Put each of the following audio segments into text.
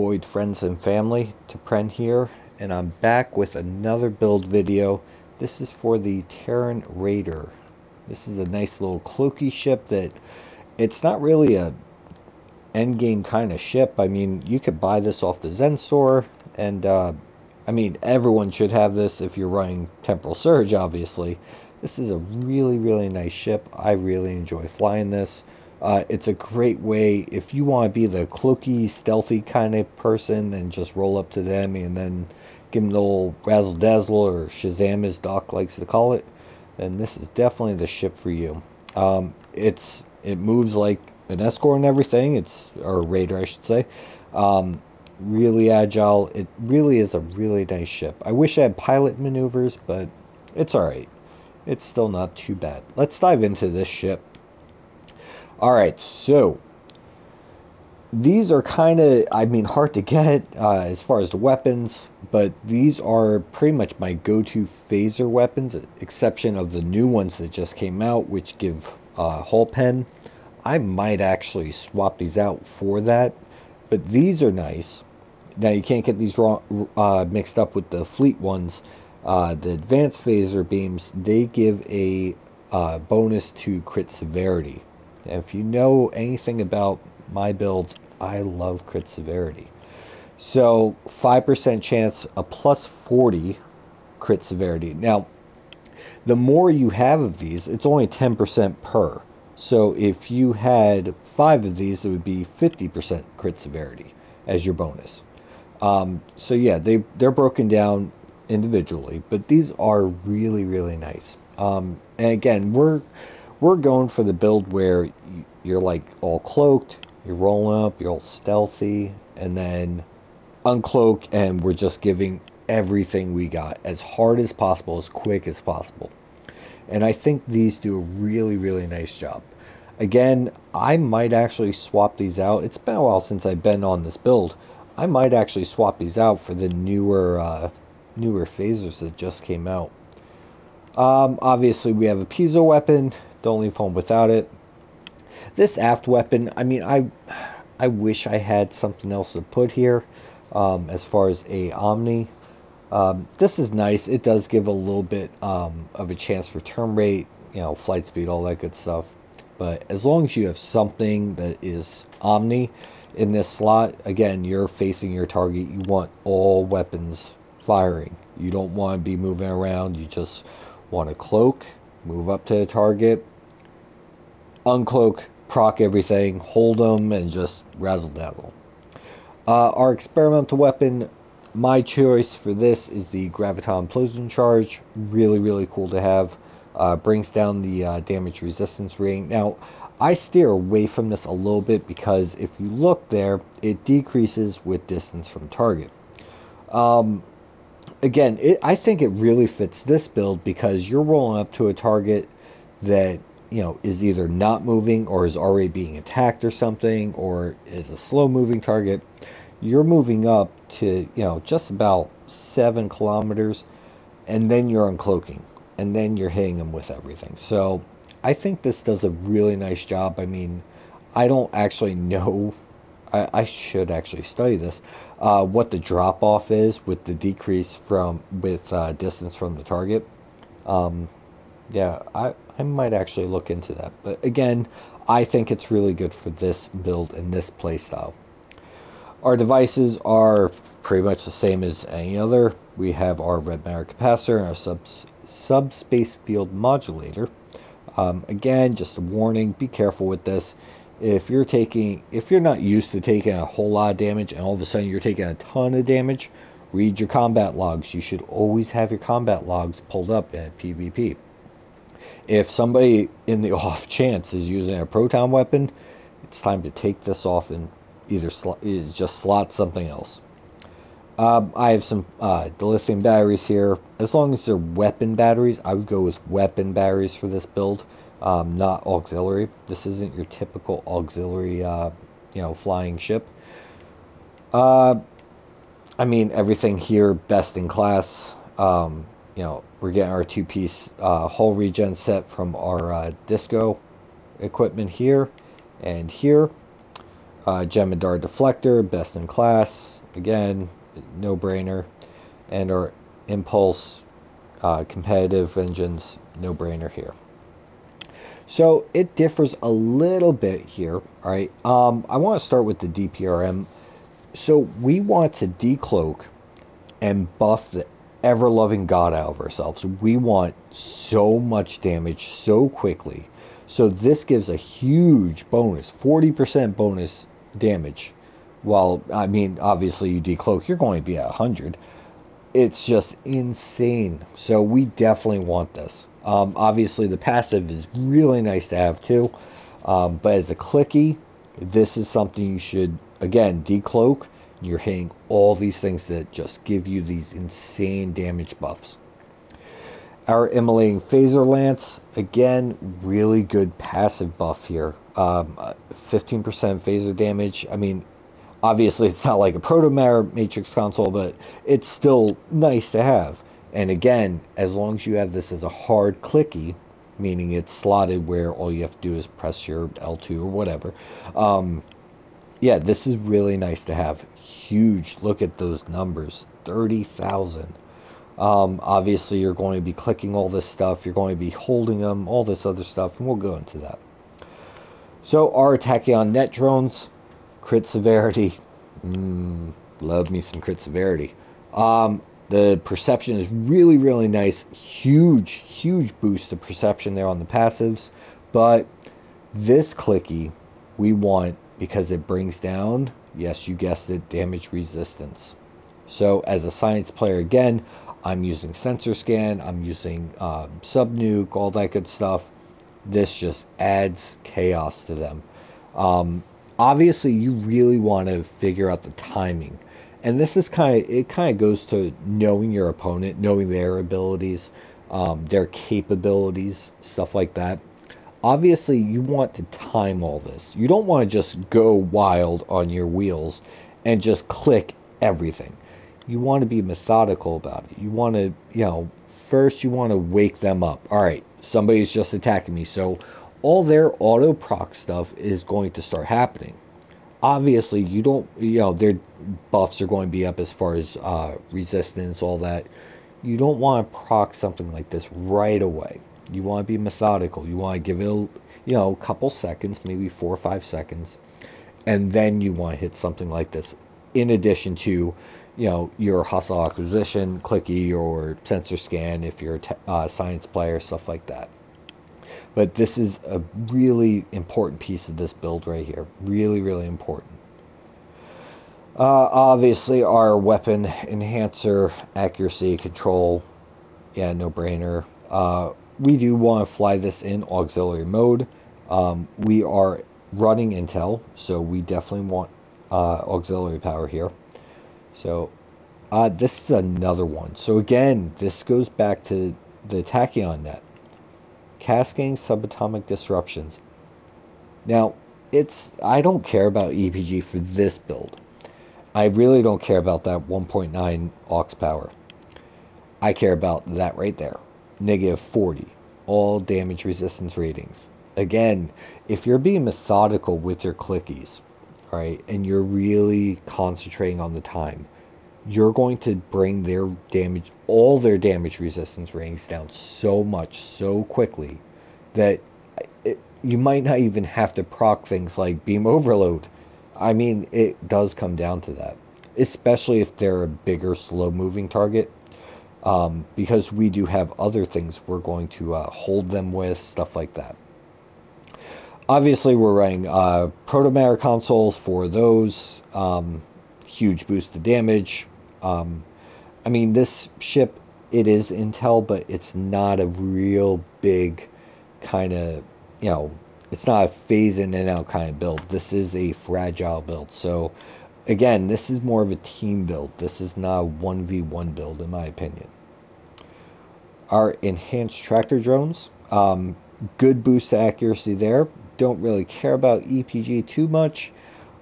Void friends and family, Terran here, and I'm back with another build video. This is for the Terran Raider. This is a nice little cloaky ship that it's not really a endgame kind of ship. I mean, you could buy this off the Zen store, and I mean, everyone should have this if you're running Temporal Surge, obviously. This is a really nice ship. I really enjoy flying this. It's a great way if you want to be the cloaky, stealthy kind of person and just roll up to them and then give them the old razzle dazzle, or Shazam as Doc likes to call it. Then this is definitely the ship for you. It moves like an escort and everything. Or a raider, I should say. Really agile. It really is a really nice ship. I wish I had pilot maneuvers, but it's alright. It's still not too bad. Let's dive into this ship. Alright, so these are kind of, I mean, hard to get as far as the weapons, but these are pretty much my go-to phaser weapons, exception of the new ones that just came out, which give hull pen. I might actually swap these out for that, but these are nice. Now, you can't get these mixed up with the fleet ones. The advanced phaser beams, they give a bonus to crit severity. And if you know anything about my builds, I love crit severity. So 5% chance, a plus 40 crit severity. Now, the more you have of these, it's only 10% per. So if you had 5 of these, it would be 50% crit severity as your bonus. So yeah, they're broken down individually, but these are really nice. And again, we're going for the build where you're like all cloaked, you're rolling up, you're all stealthy, and then uncloak, and we're just giving everything we got as hard as possible, as quick as possible. And I think these do a really nice job. Again, I might actually swap these out. It's been a while since I've been on this build. I might actually swap these out for the newer phasers that just came out. Obviously, we have a piezo weapon. Don't leave home without it. This aft weapon, I mean, I wish I had something else to put here as far as a Omni. This is nice. It does give a little bit of a chance for turn rate, flight speed, all that good stuff. But as long as you have something that is Omni in this slot, again, you're facing your target. You want all weapons firing. You don't want to be moving around. You just want to cloak, move up to the target, uncloak, proc everything, hold them, and just razzle dazzle. Our experimental weapon, my choice for this is the Graviton Implosion Charge. Really cool to have. Brings down the damage resistance rating. Now, I steer away from this a little bit because if you look there, it decreases with distance from target. Again, I think it really fits this build because you're rolling up to a target that is either not moving or is already being attacked or something, or is a slow moving target. You're moving up to just about 7 kilometers, and then you're uncloaking, and then you're hitting them with everything. So I think this does a really nice job. I mean, I don't actually know, I should actually study this, what the drop off is with the decrease with distance from the target. Yeah, I might actually look into that. But again, I think it's really good for this build and this playstyle. Our devices are pretty much the same as any other. We have our red matter capacitor and our subspace field modulator. Again, just a warning, be careful with this. If you're not used to taking a whole lot of damage and all of a sudden you're taking a ton of damage, read your combat logs. You should always have your combat logs pulled up at PvP. If somebody in the off chance is using a proton weapon, it's time to take this off and either just slot something else. I have some dilithium batteries here. As long as they're weapon batteries, I would go with weapon batteries for this build, not auxiliary. This isn't your typical auxiliary, flying ship. I mean, everything here, best in class. We're getting our 2-piece hull regen set from our disco equipment here and here. Gemidar Deflector, best in class. Again, no brainer. And our Impulse competitive engines, no brainer here. So it differs a little bit here. All right. I want to start with the DPRM. So we want to decloak and buff the ever-loving god out of ourselves. We want so much damage so quickly. So this gives a huge bonus, 40% bonus damage. Well, I mean, obviously you decloak, you're going to be at 100. It's just insane. So we definitely want this. Obviously the passive is really nice to have too. But as a clicky, this is something you should, again, decloak. You're hitting all these things that just give you these insane damage buffs. Our Immolating Phaser Lance, again, really good passive buff here. 15% phaser damage. I mean, obviously it's not like a Proto Matrix console, but it's still nice to have. And again, as long as you have this as a hard clicky, meaning it's slotted where all you have to do is press your L2 or whatever, yeah, this is really nice to have. Huge. Look at those numbers. 30,000. Obviously, you're going to be clicking all this stuff. You're going to be holding them, all this other stuff, and we'll go into that. So, our Tachyon net drones, crit severity. Love me some crit severity. The perception is really, really nice. Huge boost to perception there on the passives. But this clicky, we want, because it brings down, yes, you guessed it, damage resistance. So as a science player, again, I'm using sensor scan, I'm using subnuke, all that good stuff. This just adds chaos to them. Obviously, you really want to figure out the timing. And this is kind of goes to knowing your opponent, knowing their abilities, their capabilities, stuff like that. Obviously, you want to time all this. You don't want to just go wild on your wheels and just click everything. You want to be methodical about it. You want to, first you want to wake them up. All right, somebody's just attacking me. So all their auto proc stuff is going to start happening. Obviously, you don't, their buffs are going to be up as far as resistance, all that. You don't want to proc something like this right away. You want to be methodical. You want to give it, a couple seconds, maybe 4 or 5 seconds, and then you want to hit something like this. In addition to, your hostile acquisition, clicky, or sensor scan if you're a science player, stuff like that. But this is a really important piece of this build right here. Really, really important. Obviously, our weapon enhancer, accuracy, control, yeah, no brainer. We do want to fly this in auxiliary mode. We are running Intel, so we definitely want auxiliary power here. So this is another one. So again, this goes back to the Tachyon net. Cascading subatomic disruptions. Now, I don't care about EPG for this build. I really don't care about that 1.9 aux power. I care about that right there. -40. All damage resistance ratings. Again, if you're being methodical with your clickies, right, and you're really concentrating on the time, you're going to bring their damage, all their damage resistance ratings down so much, so quickly, that you might not even have to proc things like beam overload. I mean, it does come down to that, especially if they're a bigger, slow-moving target, because we do have other things we're going to hold them with, stuff like that. Obviously, we're running Proto consoles for those. Huge boost to damage. I mean, this ship, it is Intel, but it's not a real big kind of, it's not a phase in and out kind of build. This is a fragile build. So, again, this is more of a team build. This is not a 1v1 build, in my opinion. Our enhanced tractor drones, good boost to accuracy there. Don't really care about EPG too much,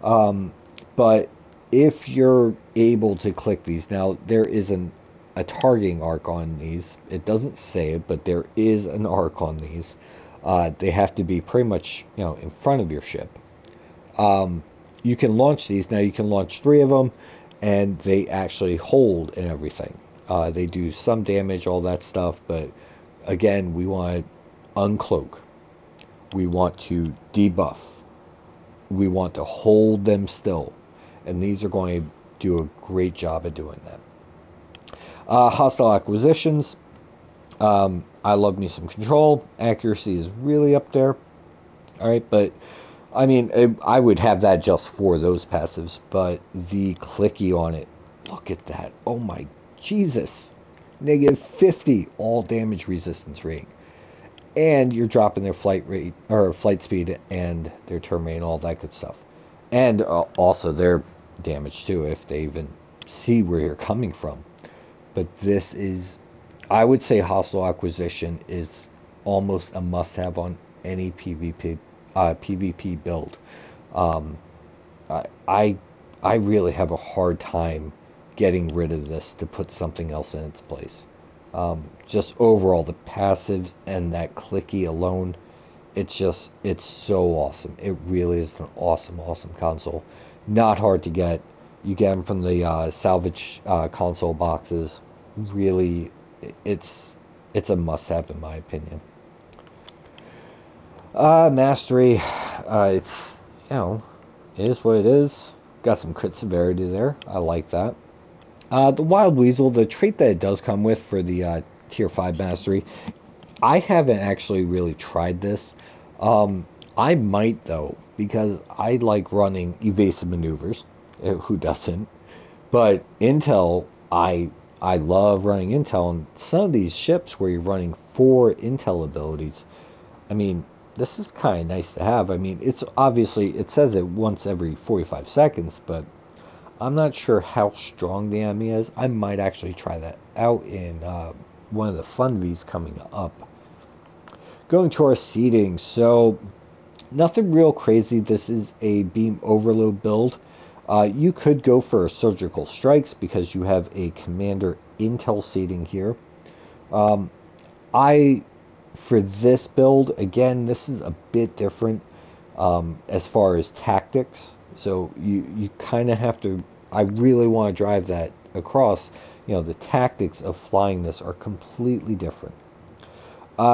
but if you're able to click these, now there is a targeting arc on these. It doesn't say it, but there is an arc on these. They have to be pretty much, in front of your ship. you can launch these. Now you can launch 3 of them, and they actually hold and everything. They do some damage, all that stuff, but again, we want to uncloak. We want to debuff. We want to hold them still. And these are going to do a great job at doing that. Hostile acquisitions. I love me some control. Accuracy is really up there. Alright, but I mean, I would have that just for those passives, but the clicky on it, look at that. Oh my Jesus. -50 all damage resistance rate. And you're dropping their flight rate, or flight speed, and their turn rate, and all that good stuff. And also their damage too, if they even see where you're coming from. But this is, I would say hostile acquisition is almost a must-have on any PvP build. I really have a hard time getting rid of this to put something else in its place. Just overall, the passives and that clicky alone, it's so awesome. It really is an awesome console. Not hard to get. You get them from the salvage console boxes. Really, it's a must-have in my opinion. Mastery, it's, it is what it is. Got some crit severity there. I like that. The Wild Weasel, the trait that it does come with for the Tier 5 Mastery, I haven't actually really tried this. I might, though, because I like running evasive maneuvers. Who doesn't? But Intel, I love running Intel, and some of these ships where you're running 4 Intel abilities, I mean, this is kind of nice to have. I mean, it's obviously, it says it once every 45 seconds, but I'm not sure how strong the enemy is. I might actually try that out in one of the fun Vs coming up. Going to our seating, so nothing real crazy. This is a beam overload build. You could go for surgical strikes because you have a commander intel seating here. For this build, again, this is a bit different as far as tactics. So you kind of have to, I really want to drive that across. The tactics of flying this are completely different.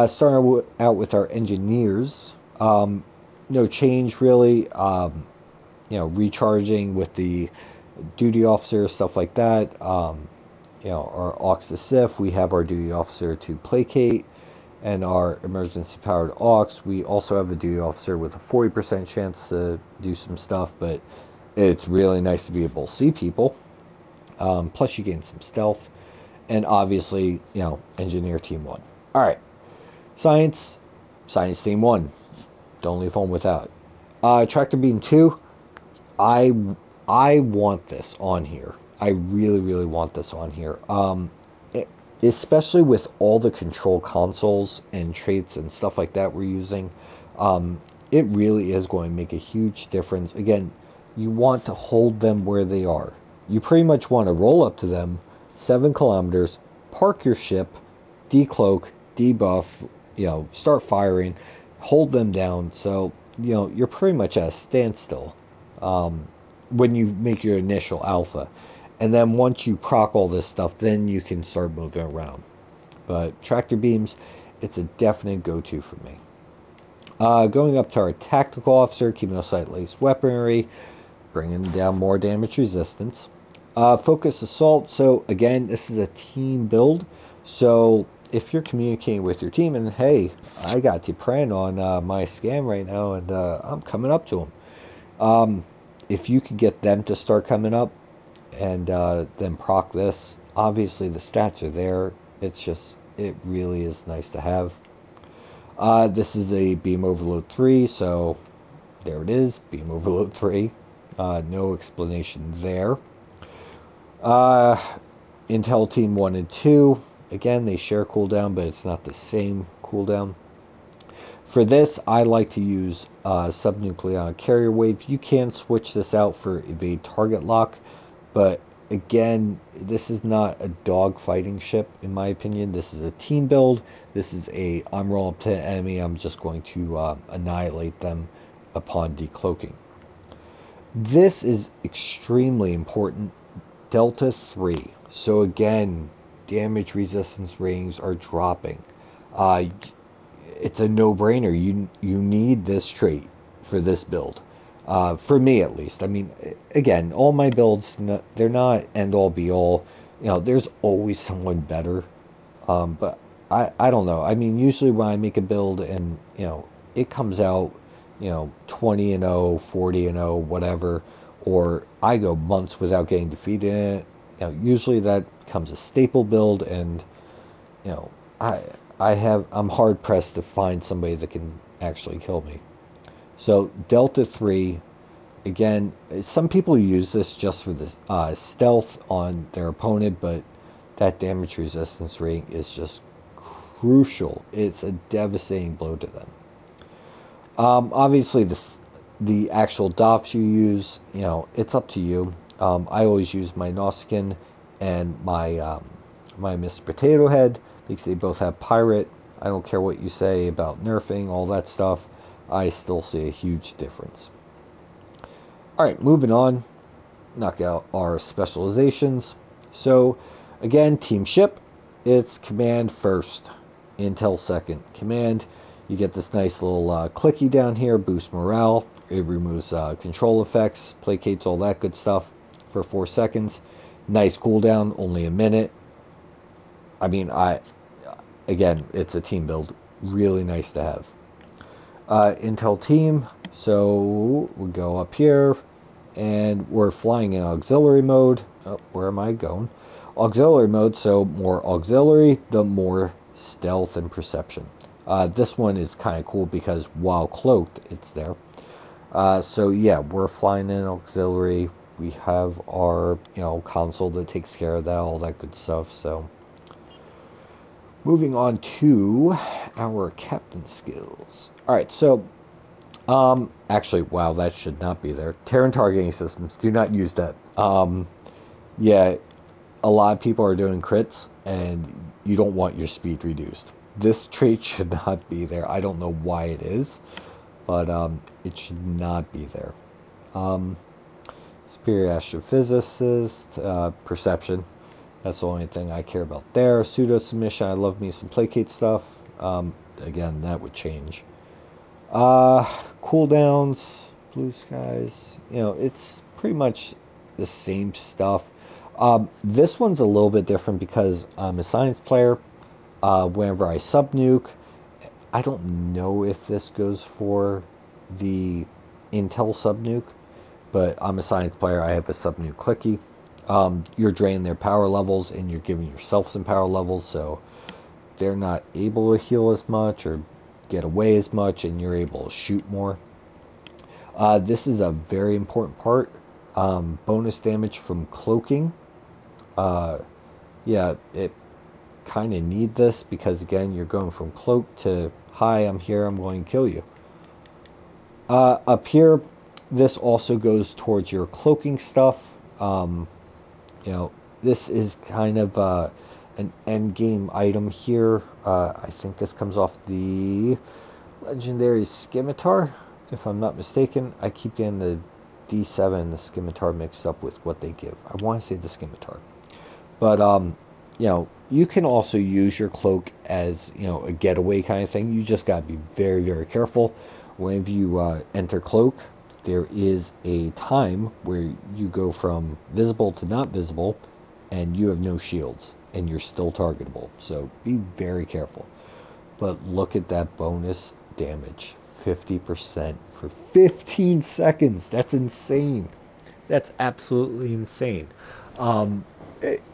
Starting out with our engineers, no change really. Recharging with the duty officer, stuff like that. Our aux to Sif, we have our duty officer to placate, and our emergency powered aux, we also have a duty officer with a 40% chance to do some stuff, but it's really nice to be able to see people. Plus you gain some stealth, and obviously, engineer team 1. Alright, science team 1. Don't leave home without. Tractor beam 2. I want this on here. I really want this on here. Especially with all the control consoles and traits and stuff like that we're using. It really is going to make a huge difference. Again, you want to hold them where they are. You pretty much want to roll up to them 7 kilometers, park your ship, decloak, debuff, start firing, hold them down. So, you're pretty much at a standstill when you make your initial alpha. And then once you proc all this stuff, then you can start moving around. But tractor beams, it's a definite go-to for me. Going up to our tactical officer, keeping us sight-laced weaponry, bringing down more damage resistance. Focus assault, so again, this is a team build. So if you're communicating with your team, and hey, I got Terran on my scan right now, and I'm coming up to him. If you could get them to start coming up, and then proc this, obviously the stats are there. It really is nice to have. This is a beam overload 3, so there it is, beam overload 3. No explanation there. Intel team 1 and 2, again, they share cooldown, but it's not the same cooldown. For this, I like to use subnucleon carrier wave. You can switch this out for evade target lock, but again, this is not a dog fighting ship in my opinion. This is a team build. This is I'm rolling up to an enemy, I'm just going to annihilate them upon decloaking. This is extremely important. Delta 3. So again, damage resistance ratings are dropping. It's a no-brainer. You need this trait for this build. For me, at least. I mean, again, all my builds, they're not end-all, be-all. You know, there's always someone better. But I don't know. I mean, usually when I make a build and, you know, it comes out, you know, 20-0, 40-0, whatever, or I go months without getting defeated in it, you know, usually that becomes a staple build, and, you know, I'm hard pressed to find somebody that can actually kill me. So Delta 3, again, some people use this just for the stealth on their opponent, but that damage resistance rating is just crucial. It's a devastating blow to them. Obviously, the actual DOFFs you use, you know, it's up to you. I always use my Nausicaan and my Mr. Potato Head because they both have Pirate. I don't care what you say about nerfing, all that stuff. I still see a huge difference. Alright, moving on. Knock out our specializations. So, again, team ship, it's command first, intel second. Command, you get this nice little clicky down here, boost morale. It removes control effects, placates, all that good stuff for 4 seconds. Nice cooldown, only a minute. I mean, again, it's a team build. Really nice to have. Intel team, so we go up here, and we're flying in auxiliary mode. Oh, where am I going? Auxiliary mode, so more auxiliary, the more stealth and perception. This one is kind of cool because while cloaked, it's there. So yeah, we're flying in auxiliary. We have our, you know, console that takes care of that, all that good stuff. So moving on to our captain skills. All right, so actually, wow, that should not be there. Terran targeting systems, do not use that. Yeah, a lot of people are doing crits, and you don't want your speed reduced. This trait should not be there. I don't know why it is, but it should not be there. Superior astrophysicist, perception. That's the only thing I care about there. Pseudo submission. I love me some placate stuff. Again, that would change. Cooldowns, blue skies. You know, it's pretty much the same stuff. This one's a little bit different because I'm a science player. Whenever I sub-nuke, I don't know if this goes for the Intel sub-nuke, but I'm a science player. I have a sub-nuke clicky. You're draining their power levels, and you're giving yourself some power levels, so they're not able to heal as much or get away as much, and you're able to shoot more. This is a very important part. Bonus damage from cloaking. Yeah, it kind of need this because, again, you're going from cloak to, hi, I'm here, I'm going to kill you. Up here, this also goes towards your cloaking stuff. You know, this is kind of an end game item here. I think this comes off the legendary Scimitar, if I'm not mistaken. I keep getting the D7 and the Scimitar mixed up with what they give. I want to say the Scimitar. But, you know, you can also use your cloak as, you know, a getaway kind of thing. You just got to be very, very careful. Whenever you enter cloak, there is a time where you go from visible to not visible, and you have no shields, and you're still targetable. So be very careful. But look at that bonus damage. 50% for 15 seconds. That's insane. That's absolutely insane.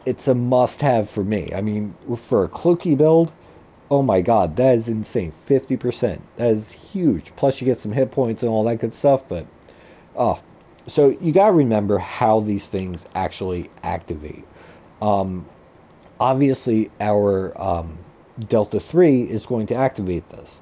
It's a must-have for me. I mean, for a cloaky build, oh my god, that is insane. 50%. That is huge. Plus you get some hit points and all that good stuff, but so you gotta remember how these things actually activate. Obviously our Delta 3 is going to activate this,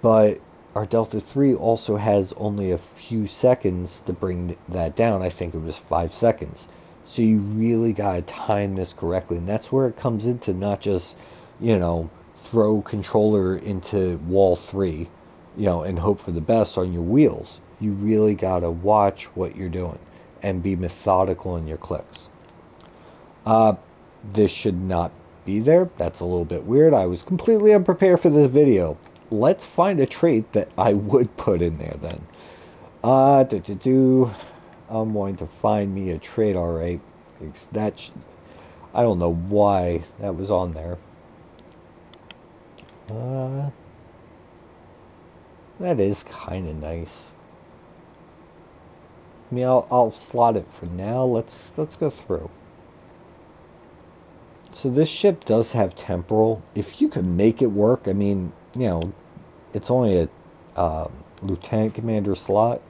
but our Delta 3 also has only a few seconds to bring that down. I think it was 5 seconds. So you really gotta time this correctly, and that's where it comes into not just, you know, throw controller into wall 3, you know, and hope for the best on your wheels. You really gotta watch what you're doing and be methodical in your clicks. This should not be there. That's a little bit weird. I was completely unprepared for this video. Let's find a trait that I would put in there then. I'm going to find me a trait, alright. I don't know why that was on there. That is kind of nice. I mean, I'll slot it for now. Let's go through. So this ship does have temporal. If you can make it work, I mean, you know, it's only a lieutenant commander slot,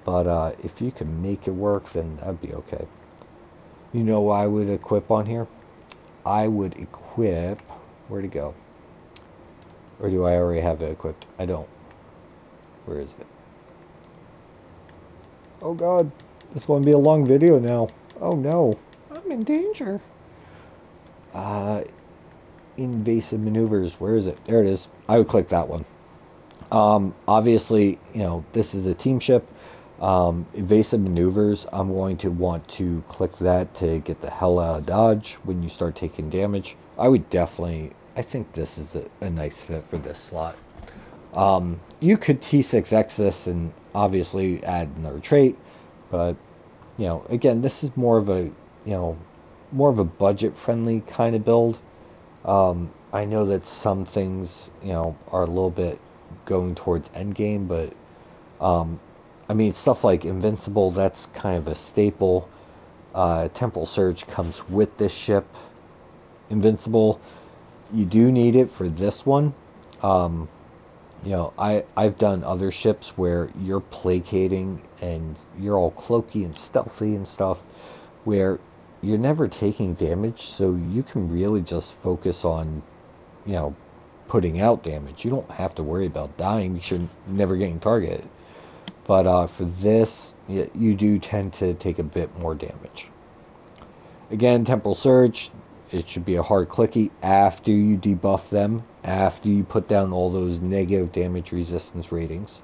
but if you can make it work, then that'd be okay. You know what I would equip on here? I would equip... Where'd it go? Or do I already have it equipped? I don't. Where is it? Oh god, it's going to be a long video now. Oh no, I'm in danger. Invasive maneuvers, where is it? There it is. I would click that one. Obviously, you know, this is a team ship. Evasive maneuvers, I'm going to want to click that to get the hell out of dodge when you start taking damage. I think this is a nice fit for this slot. You could T6X this and obviously add another trait, but you know, again, this is more of a budget friendly kind of build. I know that some things, you know, are a little bit going towards endgame, but I mean, stuff like Invincible, that's kind of a staple. Temporal Surge comes with this ship. Invincible, you do need it for this one. You know, I've done other ships where you're placating and you're all cloaky and stealthy and stuff, where you're never taking damage, so you can really just focus on, you know, putting out damage. You don't have to worry about dying because you're never getting targeted. But for this, you do tend to take a bit more damage. Again, Temporal Surge, it should be a hard clicky after you debuff them, after you put down all those negative damage resistance ratings.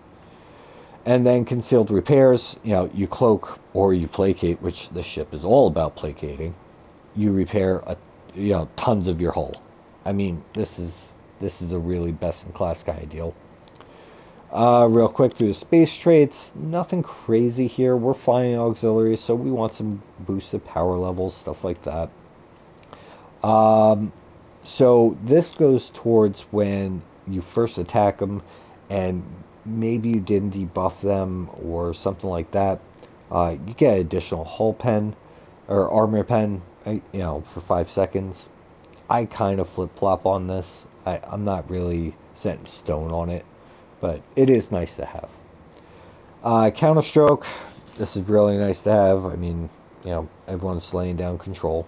And then Concealed Repairs, you know, you cloak or you placate, which the ship is all about placating. You repair, you know, tons of your hull. I mean, this is a really best-in-class kind of deal. Real quick through the space traits, nothing crazy here. We're flying auxiliaries, so we want some boosted power levels, stuff like that. So this goes towards when you first attack them and maybe you didn't debuff them or something like that. You get additional hull pen or armor pen, you know, for 5 seconds. I kind of flip-flop on this. I'm not really set in stone on it, but it is nice to have. Counterstroke, this is really nice to have. I mean, you know, everyone's laying down control.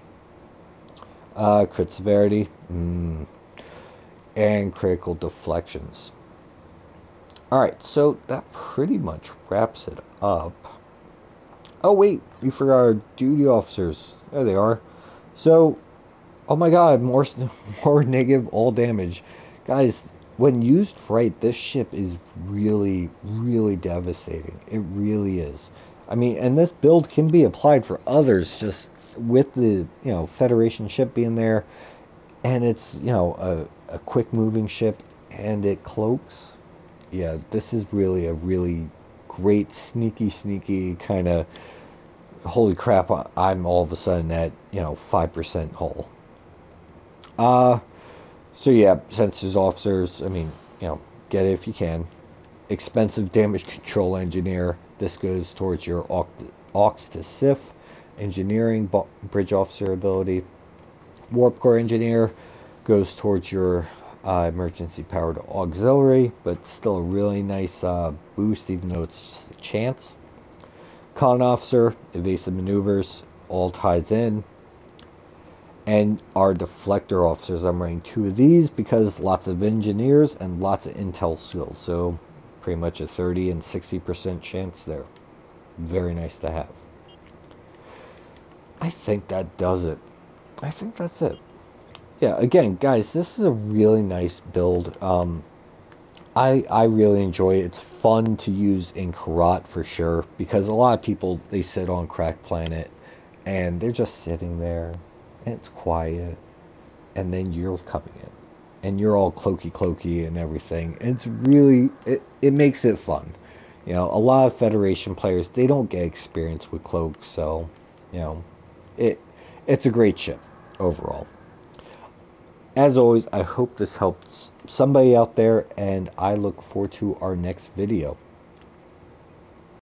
Crit severity, and critical deflections. Alright, so that pretty much wraps it up. Oh wait, we forgot our duty officers. There they are. So, oh my god, more negative all damage. Guys, when used right, this ship is really, really devastating. It really is. I mean, and this build can be applied for others, just with the, you know, Federation ship being there, and it's, you know, a quick moving ship, and it cloaks. Yeah, this is really a really great sneaky kind of, holy crap, I'm all of a sudden at, you know, 5% hull. So yeah, sensors officers, I mean, you know, get it if you can. Expensive damage control engineer, this goes towards your aux to SIF, engineering, bridge officer ability. Warp core engineer goes towards your emergency power to auxiliary, but still a really nice boost, even though it's just a chance. Con officer, evasive maneuvers, all ties in. And our deflector officers, I'm running 2 of these because lots of engineers and lots of intel skills, so pretty much a 30 and 60% chance there. Very nice to have. I think that does it. I think that's it. Yeah, again, guys, this is a really nice build. I really enjoy it. It's fun to use in Karat for sure, because a lot of people, they sit on Crack Planet and they're just sitting there and it's quiet, and then you're coming in and you're all cloaky and everything. And it's really, it makes it fun. You know, a lot of Federation players, they don't get experience with cloaks, so you know, it it's a great ship overall. As always, I hope this helps somebody out there, and I look forward to our next video.